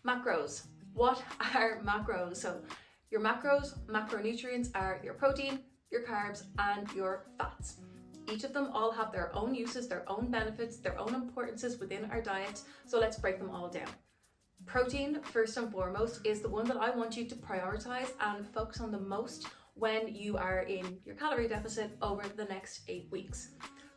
Macros. What are macros? So your macros, macronutrients are your protein, your carbs, and your fats. Each of them all have their own uses, their own benefits, their own importances within our diet. So let's break them all down. Protein, first and foremost, is the one that I want you to prioritize and focus on the most when you are in your calorie deficit over the next 8 weeks.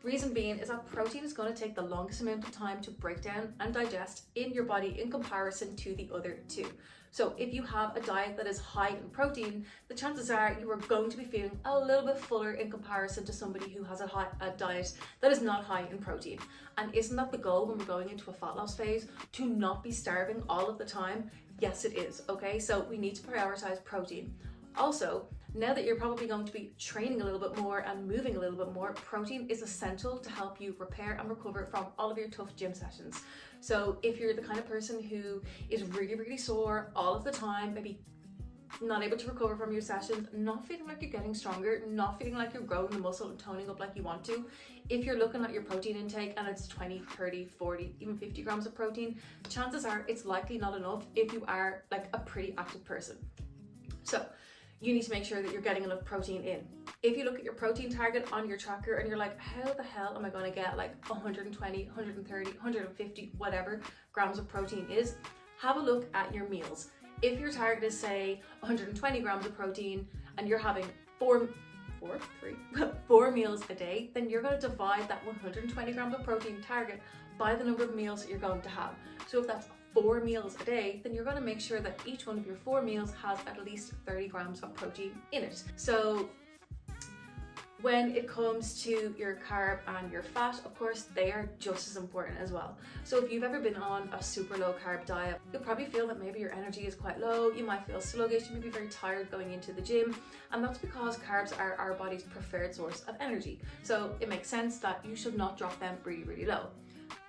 Reason being is that protein is going to take the longest amount of time to break down and digest in your body in comparison to the other two. So if you have a diet that is high in protein, the chances are you are going to be feeling a little bit fuller in comparison to somebody who has a diet that is not high in protein. And isn't that the goal when we're going into a fat loss phase? To not be starving all of the time? Yes, it is, okay? So we need to prioritize protein. Also, now that you're probably going to be training a little bit more and moving a little bit more, protein is essential to help you repair and recover from all of your tough gym sessions. So if you're the kind of person who is really, really sore all of the time, maybe not able to recover from your sessions, not feeling like you're getting stronger, not feeling like you're growing the muscle and toning up like you want to, if you're looking at your protein intake and it's 20, 30, 40, even 50 grams of protein, chances are it's likely not enough if you are like a pretty active person. So you need to make sure that you're getting enough protein in. If you look at your protein target on your tracker and you're like, how the hell am I going to get like 120, 130, 150, whatever grams of protein is, have a look at your meals. If your target is say 120 grams of protein and you're having four meals a day, then you're going to divide that 120 grams of protein target by the number of meals that you're going to have. So if that's 4 meals a day, then you're going to make sure that each one of your 4 meals has at least 30 grams of protein in it. So when it comes to your carb and your fat, of course, they are just as important as well. So if you've ever been on a super low carb diet, you'll probably feel that maybe your energy is quite low, you might feel sluggish, you may be very tired going into the gym, and that's because carbs are our body's preferred source of energy. So it makes sense that you should not drop them really, really low.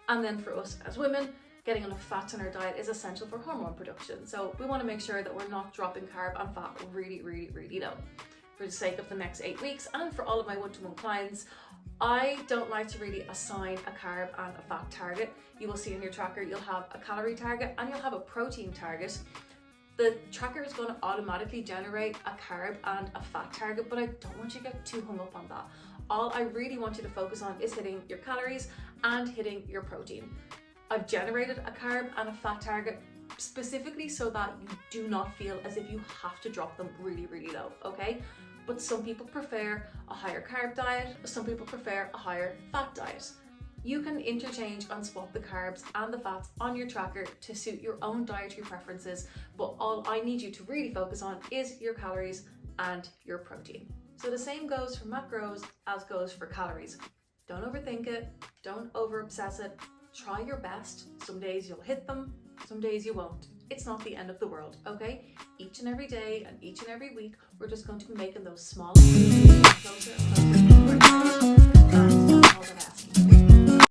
And then for us as women, getting enough fats in our diet is essential for hormone production. So we want to make sure that we're not dropping carb and fat really, really, really low. For the sake of the next 8 weeks and for all of my one-to-one clients, I don't like to really assign a carb and a fat target. You will see in your tracker, you'll have a calorie target and you'll have a protein target. The tracker is going to automatically generate a carb and a fat target, but I don't want you to get too hung up on that. All I really want you to focus on is hitting your calories and hitting your protein. I've generated a carb and a fat target specifically so that you do not feel as if you have to drop them really, really low, okay? But some people prefer a higher carb diet, some people prefer a higher fat diet. You can interchange and swap the carbs and the fats on your tracker to suit your own dietary preferences, but all I need you to really focus on is your calories and your protein. So the same goes for macros as goes for calories. Don't overthink it, don't over obsess it. Try your best. Some days you'll hit them, some days you won't. It's not the end of the world, okay? Each and every day and each and every week, we're just going to be making those small closer and closer to our goals, and all the best.